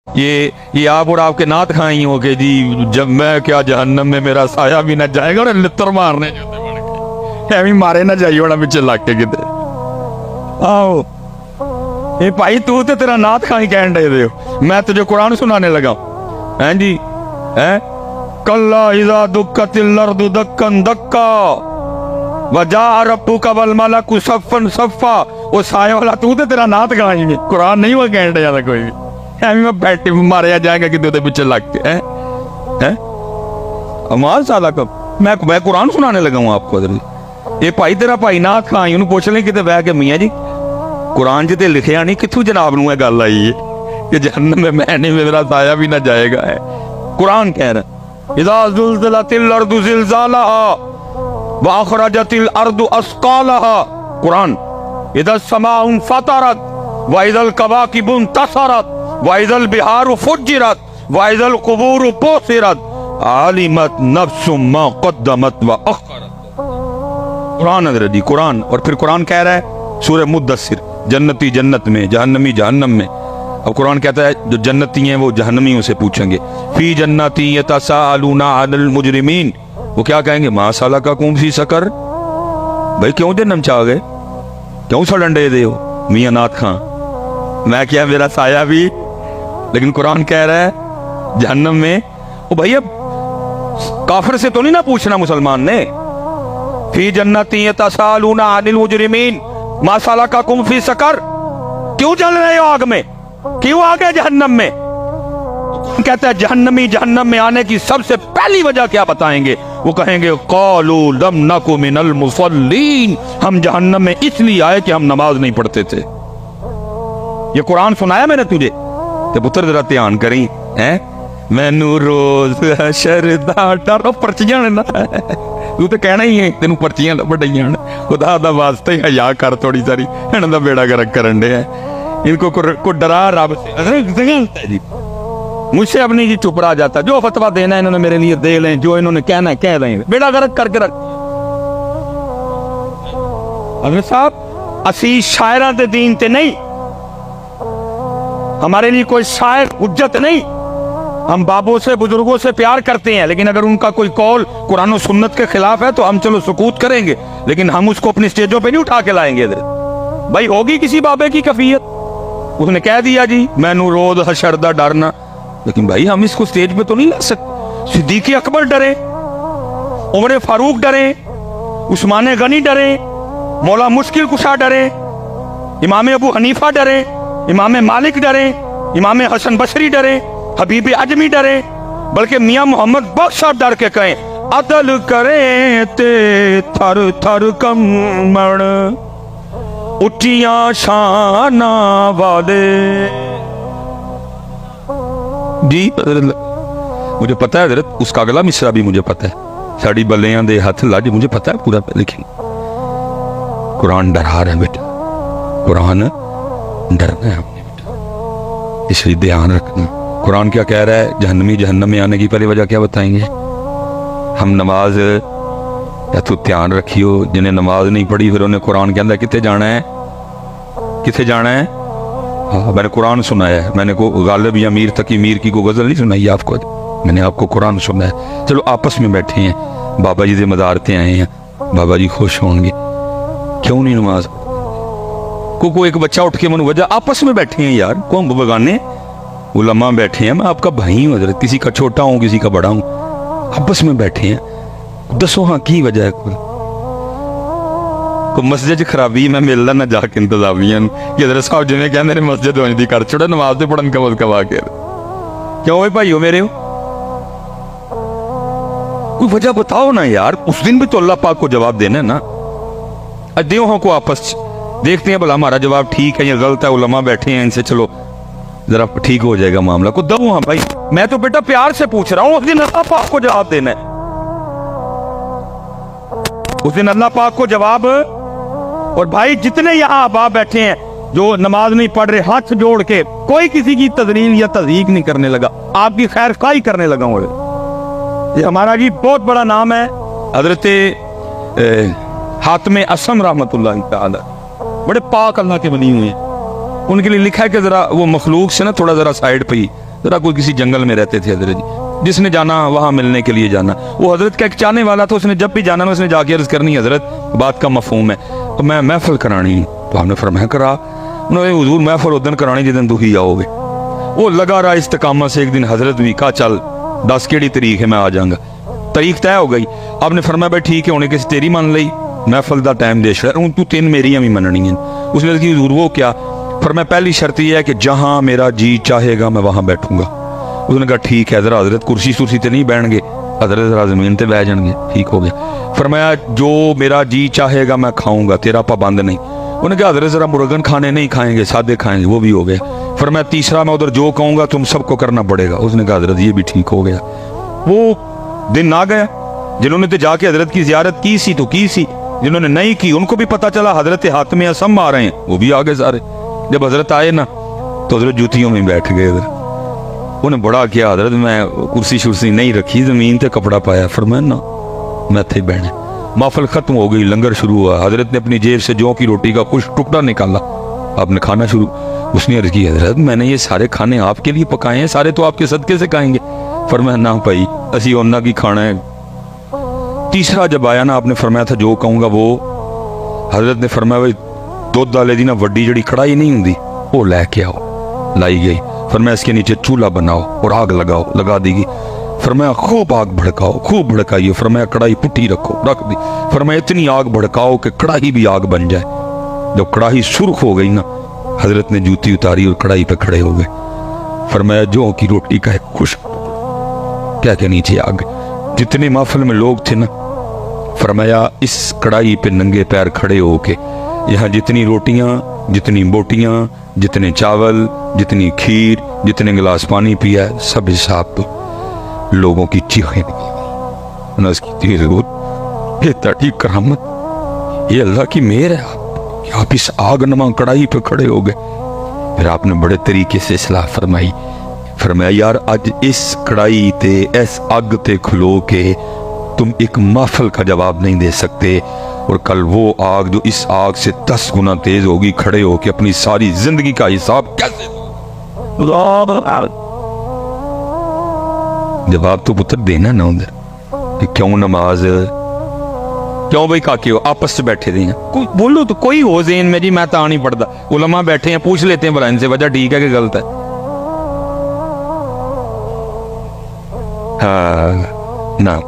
یہ آپ اور آپ کے نعت کھائیں ہو کہ جی جب میں کیا جہنم میں میرا سایہ بھی نہ جائے گا اور لتر مارنے جوتے بڑھ کے ایویں مارے نہ جائیے بڑا بچے لگ کے کدھر آؤ اے بھائی تو تے تیرا نعت کھائی کہن دے دے میں تجھے قرآن سنانے لگا ہوں ہیں جی ہیں کلا اذا دکت الارض دکن دکا وجاء ربک والملک صفا صفا وہ سایہ والا تو تے تیرا نعت کھائی میں قرآن نہیں وہ کہن دے جاتا کوئی بھی ایویں میں بیٹھے ماریا جائے گا کہ دے پیچھے لگ کے ہیں امال سالہ کب میں قرآن سنانے لگا ہوں آپ کو ادھر یہ بھائی تیرا بھائی نعت کھائی انہوں پوچھ لیں کہ بہ کے میاں جی قرآن جتے لکھیا نہیں کتھوں جناب نو ہے گل آئی ہے کہ جہنم میں میں نہیں میرا سایہ بھی نہ جائے گا ہے قرآن کہہ رہا اذا زلزلت الارض زلزالها واخرجت الارض اثقالها قرآن اذا السماء انفطرت واذا الكواكب انتصرت واذا البحار فجرت واذا القبور بؤثرت علمت نفس ما قدمت واخرت قرآن حضرت جی قرآن اور پھر قرآن کہہ رہا ہے سورہ مدثر جنتی جنت میں جہنمی جہنم میں اب قرآن کہتا ہے جو جنتی ہیں وہ جہنمیوں سے پوچھیں گے فی جنتی یتساءلون عن المجرمین وہ کیا کہیں گے ما سلککم فی سقر بھائی کیوں جہنم چاہ گئے کیوں سڑنڈے دے ہو میاں نعت خان میں کیا میرا سایہ بھی لیکن قرآن کہہ رہا ہے جہنم میں او بھائی اب کافر سے تو نہیں نہ پوچھنا مسلمان نے فی جنتی یتساءلون عن المجرمین ما سلککم فی سقر کیوں چل رہے ہو آگ میں کیوں آگے جہنم میں کہتا ہے جہنمی جہنم میں آنے کی سب سے پہلی وجہ کیا بتائیں گے وہ کہیں گے قالوا لم نک من المصلین ہم جہنم میں اس لیے آئے کہ ہم نماز نہیں پڑھتے تھے یہ قرآن سنایا میں نے تجھے کہ پتر ذرا دھیان کریں مینو روز حشر دا ڈر پرچیاں نا تو تے کہنا ہی ہے تینوں پرچیاں بڑھائیاں خدا دا واسطے ہی حیا کر تھوڑی ساری انہاں دا بیڑا گرک کرن دے ان کو ڈرا رب سے مجھ سے اب نہیں جی چپ رہا جاتا جو فتویٰ دینا ہے انہوں نے میرے لیے دے لیں جو انہوں نے کہنا ہے کہہ دیں بیڑا گرک کر کے رکھ حضرت صاحب اسی شاعران دے دین تے نہیں ہمارے لیے کوئی شاعر حجت نہیں ہم بابوں سے بزرگوں سے پیار کرتے ہیں لیکن اگر ان کا کوئی قول قرآن و سنت کے خلاف ہے تو ہم چلو سکوت کریں گے لیکن ہم اس کو اپنی سٹیجوں پہ نہیں اٹھا کے لائیں گے بھائی ہوگی کسی بابے کی کفیت اس نے کہہ دیا جی میں نو روز حشر دا ڈرنا لیکن بھائی ہم اس کو سٹیج پہ تو نہیں لا سکتے صدیق اکبر ڈرے عمر فاروق ڈرے عثمان غنی ڈرے مولا مشکل کشا ڈرے امام ابو حنیفہ ڈرے امام مالک ڈرے امام حسن بصری ڈرے حبیب عجمی ڈرے بلکہ میاں محمد بخش صاحب ڈر کے کہیں عدل کریں تے تھر تھر کمڑ اٹھیاں شانہ والے جی مجھے پتہ ہے حضرت اس کا اگلا مصرع بھی مجھے پتہ ہے ساڑی بلیاں دے ہاتھ لاج مجھے پتہ ہے پورا لکھیں قرآن ڈرا رہا ہے بیٹا قرآن ڈرنا ہے ہم نے بیٹا اس لیے دھیان رکھنا قرآن کیا کہہ رہا ہے جہنمی جہنم میں آنے کی پہلی وجہ کیا بتائیں گے ہم نماز یا تو دھیان رکھیو جنہیں نماز نہیں پڑھی پھر انہیں قرآن کے اندر کتے جانا ہے کتے جانا ہے ہاں میں نے قرآن سنایا ہے میں نے غالب یا میر تقی میر کی کو غزل نہیں سنائی آپ کو میں نے آپ کو قرآن سنا ہے چلو آپس میں بیٹھے ہیں بابا جی سے مزارتے آئے ہیں بابا جی خوش ہوں گے کیوں نہیں نماز کو ایک بچہ اٹھ کے من وجہ آپس میں بیٹھے ہیں یار کون بگانے علماء بیٹھے ہیں میں آپ کا بھائی ہوں حضرت کسی کا چھوٹا ہوں کسی کا بڑا ہوں آپس میں بیٹھے ہیں دسو ہاں کی وجہ ہے کو مسجد خرابی میں ملنا نہ جا کے انتظامیہ کہ حضرت صاحب جنہیں کہا میرے مسجد ہونے دی کر چھوڑا نماز دے پڑھن کا مذکا کے کیوں ہوئے بھائی ہو میرے ہو کوئی وجہ بتاؤ نا یار اس دن بھی تو اللہ پاک کو جواب دینا ہے نا دیوہوں کو آپس دیکھتے ہیں بھلا ہمارا جواب ٹھیک ہے یا غلط ہے علماء بیٹھے ہیں ان سے چلو ذرا ٹھیک ہو جائے گا معاملہ کو دو ہاں بھائی میں تو بیٹا پیار سے پوچھ رہا ہوں اس دن اللہ پاک کو جواب دینا ہے اس دن اللہ پاک کو جواب اور بھائی جتنے یہاں احباب بیٹھے ہیں جو نماز نہیں پڑھ رہے ہاتھ جوڑ کے کوئی کسی کی تذلیل یا تضحیق نہیں کرنے لگا آپ کی خیر خواہی کرنے لگا ہوں یہ ہمارا جی بہت بڑا نام ہے حضرت حاتم اسم رحمت اللہ تعالی بڑے پاک اللہ کے بنی ہوئے ہیں ان کے لیے لکھا ہے کہ ذرا وہ مخلوق سے نا تھوڑا ذرا سائیڈ پہ ہی ذرا کوئی کسی جنگل میں رہتے تھے حضرت جی، جس نے جانا وہاں ملنے کے لیے جانا، وہ حضرت کا ایک چاہنے والا تھا، اس نے جب بھی جانا نا اس نے جا کے عرض کرنی حضرت بات کا مفہوم ہے تو میں محفل کرانی، تو ہم نے فرمایا کرا، انہوں نے حضور محفل اس دن کرانی جس دن تو ہی آؤ گے۔ وہ لگا رہا استقامت سے، ایک دن حضرت بھی کہا چل 10 کیڑی تاریخ ہے میں آ جاؤں گا، تاریخ طے ہو گئی۔ آپ نے فرمایا بھائی ٹھیک ہے، ہونے کسی تیری مان لئی، محفل دا ٹائم دے چھڑا، تو 3 میری بھی مننی ہیں۔ اس نے کہا حضور وہ کیا؟ فرمایا پہلی شرط یہ ہے کہ جہاں میرا جی چاہے گا میں وہاں بیٹھوں گا۔ اس نے کہا ٹھیک ہے، ذرا حضرت کرسی سرسی تے نہیں بیٹھ گے، حضرت ذرا زمین تے بیٹھ جان گے، ٹھیک ہو گیا۔ فرمایا جو میرا جی چاہے گا میں کھاؤں گا، تیرا پابند نہیں۔ انہوں نے کہا حضرت ذرا مرغن کھانے نہیں کھائیں گے، سادے کھائیں گے، وہ بھی ہو گیا۔ فرمایا تیسرا میں ادھر جو کہوں گا تم سب کو کرنا پڑے گا۔ اس نے کہا حضرت یہ بھی ٹھیک ہو گیا۔ وہ دن آ گیا، جنہوں نے تو جا کے حضرت کی زیارت کی سی تو کی سی، جنہوں نے نہیں کی ان کو بھی پتا چلا حضرت حاتم اصم آ رہے ہیں، وہ بھی آگے سارے۔ جب حضرت آئے نا تو حضرت جوتیوں میں بیٹھ گئے، حضرت انہیں بڑا کیا، حضرت میں کرسی شرسی نہیں رکھی، زمین تے کپڑا پایا۔ فرمایا نا میں تھے بہنے۔ محفل ختم ہو گئی، لنگر شروع ہوا، حضرت نے اپنی جیب سے جو کی روٹی کا کچھ ٹکڑا نکالا، آپ نے کھانا شروع۔ اس نے عرض کی حضرت میں نے یہ سارے کھانے آپ کے لیے پکائے ہیں، سارے تو آپ کے صدقے سے کھائیں گے۔ فرمایا نہ بھائی اسی اونا کی کھانا ہے۔ تیسرا جب آیا نا آپ نے فرمایا تھا جو کہوں گا وہ، حضرت نے فرمایا بھائی دودھ ڈالے دی نا وڈی جڑی کڑائی نہیں ہوندی وہ لے کے آؤ، لائی گئی۔ فرمایا اس کے نیچے چولہا بناؤ اور آگ لگاؤ، لگا دی گئی۔ فرمایا خوب آگ بھڑکاؤ، خوب بھڑکائیے۔ فرمایا کڑائی پٹھی رکھو، رکھ دی۔ فرمایا اتنی آگ بھڑکاؤ کہ کڑاہی بھی آگ بن جائے۔ جب کڑاہی سرخ ہو گئی نا حضرت نے جوتی اتاری اور کڑائی پہ کھڑے ہو گئے۔ فرمایا جو کی روٹی کا ایک خشک کیا کہ نیچے آگ۔ جتنے محفل میں لوگ تھے نا فرمایا اس کڑائی پہ ننگے پیر کھڑے ہو کے یہاں جتنی روٹیاں، جتنی بوٹیاں، جتنے چاول، جتنی کھیر، جتنے گلاس پانی پیا ہے سب حساب تو لوگوں کی چیخیں نکلی۔ نس کی تھی ضرور یہ تڑی کرامت، یہ اللہ کی مہر ہے کہ آپ اس آگ نما کڑائی پہ کھڑے ہو گئے۔ پھر آپ نے بڑے طریقے سے اصلاح فرمائی۔ فرمایا یار اج اس کڑائی تے اس آگ تے کھلو کے تم ایک محفل کا جواب نہیں دے سکتے، اور کل وہ آگ جو اس آگ سے 10 گنا تیز ہوگی کھڑے ہو کے اپنی ساری زندگی کا حساب کیسے جواب تو پتر دینا نہ ادھر کہ کیوں نماز، کیوں بھائی کاکے ہو آپس سے بیٹھے دیں کوئی بولو تو کوئی ہو ذہن میں، جی میں تو نہیں پڑھتا، علماء بیٹھے ہیں پوچھ لیتے ہیں ان سے وجہ ٹھیک ہے کہ غلط ہے۔ ہاں نا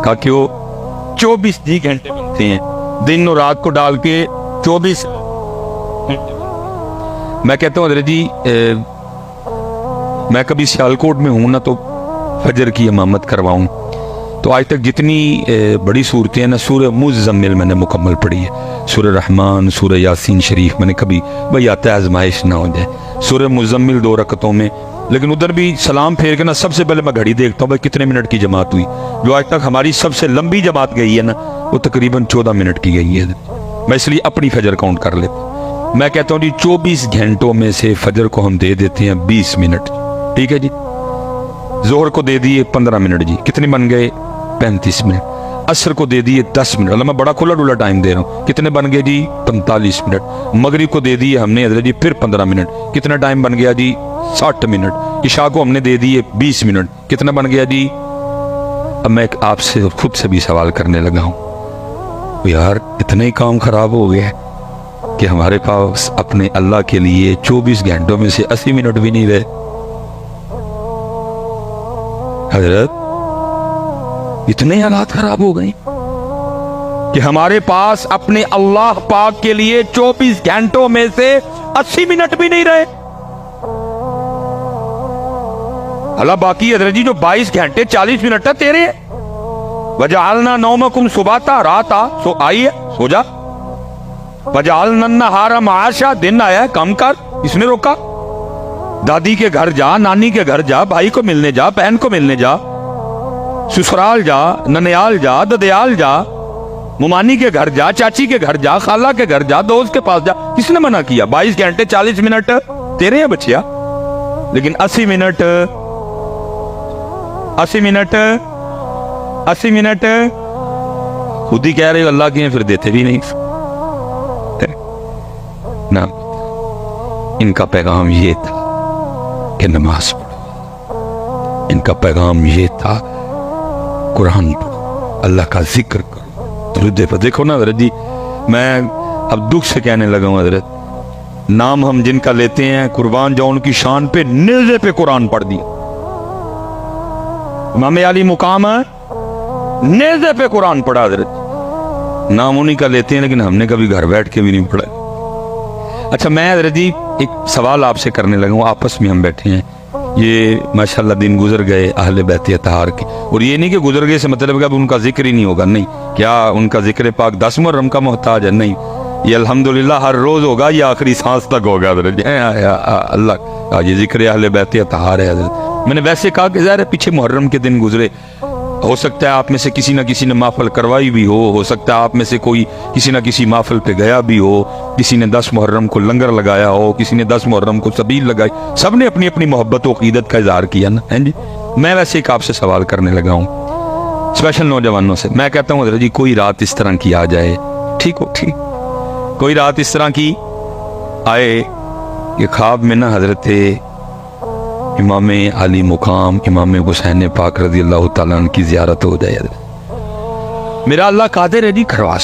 کاکے ہو 24 گھنٹے بنتے ہیں، دن اور رات کو ڈال کے 24 گھنٹے۔ میں کہتا ہوں حضرت جی میں کبھی سیالکوٹ میں ہوں نا تو فجر کی امامت کرواؤں تو آج تک جتنی بڑی صورتیں ہیں نا سورہ مزمل میں نے مکمل پڑھی ہے، سورہ رحمان، سورہ یاسین شریف میں نے کبھی بھئی آتا ہے آزمائش نہ ہو جائے، سورہ مزمل 2 رکعتوں میں، لیکن ادھر بھی سلام پھیر کے نا سب سے پہلے میں گھڑی دیکھتا ہوں بھائی کتنے منٹ کی جماعت ہوئی۔ جو آج تک ہماری سب سے لمبی جماعت گئی ہے نا وہ تقریباً 14 منٹ کی گئی ہے، میں اس لیے اپنی فجر کاؤنٹ کر لیتا ہوں۔ میں کہتا ہوں جی 24 گھنٹوں میں سے فجر کو ہم دے دیتے ہیں 20 منٹ، ٹھیک ہے جی، ظہر کو دے دیے 15 منٹ، جی کتنے بن گئے 35 منٹ، عصر کو دے دیے 10 منٹ، اللہ میں بڑا کھلا ڈولا ٹائم دے رہا ہوں، کتنے بن گئے جی 45 منٹ، مغرب کو دے دیے ہم نے حضرت جی پھر 15 منٹ، کتنا ٹائم بن گیا جی 60 منٹ، عشاء کو ہم نے دے دیے 20 منٹ، کتنا بن گیا جی۔ اب میں آپ سے خود سے بھی سوال کرنے لگا ہوں یار اتنا ہی کام خراب ہو گیا ہے کہ ہمارے پاس اپنے اللہ کے لیے 24 گھنٹوں میں سے 80 منٹ بھی نہیں رہے۔ حضرت اتنے حالات خراب ہو گئے کہ ہمارے پاس اپنے اللہ پاک کے لیے 24 گھنٹوں میں سے 80 منٹ بھی نہیں رہے۔ اللہ باقی حضرت جی جو 22 گھنٹے 40 منٹ ہے تیرے ہیں۔ وَجَعَلْنَا نَوْمَكُمْ سُبَاتًا، رات آ سو آئیے سو جا۔ وَجَعَلْنَا النَّهَارَ مَعَاشًا، دن آیا کم کر، اس نے روکا۔ دادی کے گھر جا، نانی کے گھر جا، بھائی کو ملنے جا، بہن کو ملنے جا، سسرال جا، ننیال جا، ددیال جا، ممانی کے گھر جا، چاچی کے گھر جا، خالہ کے گھر جا، دوست کے پاس جا، کس نے منع کیا؟ 22 گھنٹے 40 منٹ تیرے ہیں بچیا، لیکن 80 منٹ 80 منٹ خود ہی کہہ رہے ہو اللہ کے ہیں پھر دیتے بھی نہیں نا۔ ان کا پیغام یہ تھا کہ نماز پڑھو. ان کا پیغام یہ تھا قرآن پڑھو, اللہ کا ذکر کرو. درود پر دیکھو نا حضرت جی, میں اب دکھ سے کہنے لگا ہوں حضرت, نام ہم جن کا لیتے ہیں قربان جاؤ ان کی شان پہ نیزے پہ قرآن پڑھ دیا. امام علی مقام ہے, نیزے پہ قرآن پڑھا حضرت. نام انہی کا لیتے ہیں لیکن ہم نے کبھی گھر بیٹھ کے بھی نہیں پڑھا. اچھا میں حضرت جی ایک سوال آپ سے کرنے لگا ہوں, آپس میں ہم بیٹھے ہیں, یہ ماشاءاللہ دن گزر گئے اہل بیت اطہار کے, اور یہ نہیں کہ گزر گئے سے مطلب کہ اب ان کا ذکر ہی نہیں ہوگا, نہیں. کیا ان کا ذکر پاک 10 محرم کا محتاج ہے؟ نہیں, یہ الحمدللہ ہر روز ہوگا, یہ آخری سانس تک ہوگا حضرت جی. اللہ یہ ذکر اہل بیت اطہار ہے حضرت. میں نے ویسے کہا کہ ظاہر ہے پیچھے محرم کے دن گزرے, ہو سکتا ہے آپ میں سے کسی نہ کسی نے محفل کروائی بھی ہو سکتا ہے آپ میں سے کوئی کسی نہ کسی محفل پہ گیا بھی ہو, کسی نے 10 محرم کو لنگر لگایا ہو, کسی نے 10 محرم کو سبیل لگائی, سب نے اپنی اپنی محبت و عقیدت کا اظہار کیا نا, ہیں جی. میں ویسے ایک آپ سے سوال کرنے لگا ہوں اسپیشل نوجوانوں سے. میں کہتا ہوں حضرت جی کوئی رات اس طرح کی آ جائے, ٹھیک ہو, ٹھیک, کوئی رات اس طرح کی آئے کہ خواب میں نا حضرت امام علی مقام امام حسین پاک رضی اللہ تعالیٰ عنہ کی زیارت ہو جائے, میرا اللہ قادر ہے جی کروا